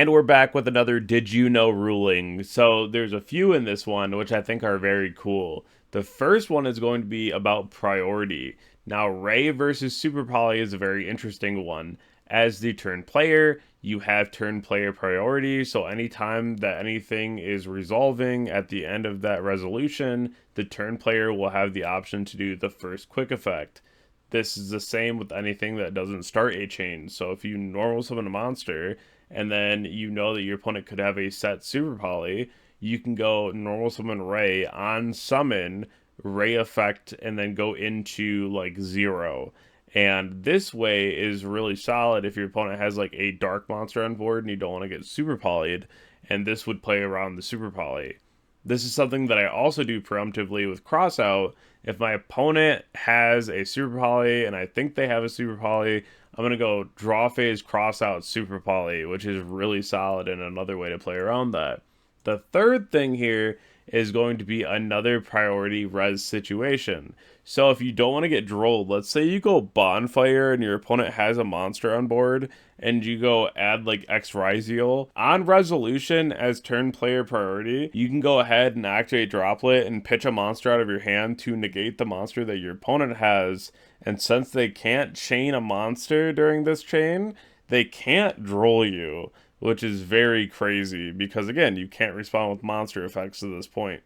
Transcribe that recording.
And we're back with another Did You Know ruling. So there's a few in this one, which I think are very cool. The first one is going to be about priority. Now, Ray versus Super Poly is a very interesting one. As the turn player, you have turn player priority. So anytime that anything is resolving at the end of that resolution, the turn player will have the option to do the first quick effect. This is the same with anything that doesn't start a chain. So if you normal summon a monster and then you know that your opponent could have a set super poly, you can go normal summon Ray on summon, Ray effect, and then go into like 0. And this way is really solid if your opponent has like a dark monster on board and you don't want to get super polyed, and this would play around the super poly. This is something that I also do preemptively with crossout. If my opponent has a super poly and I think they have a super poly, I'm going to go draw phase crossout super poly, which is really solid and another way to play around that. The third thing here is going to be another priority res situation. So if you don't want to get drolled, let's say you go bonfire and your opponent has a monster on board and you go add like X Riziel. On resolution as turn player priority, you can go ahead and activate droplet and pitch a monster out of your hand to negate the monster that your opponent has. And since they can't chain a monster during this chain, they can't droll you, which is very crazy because again, you can't respond with monster effects to this point.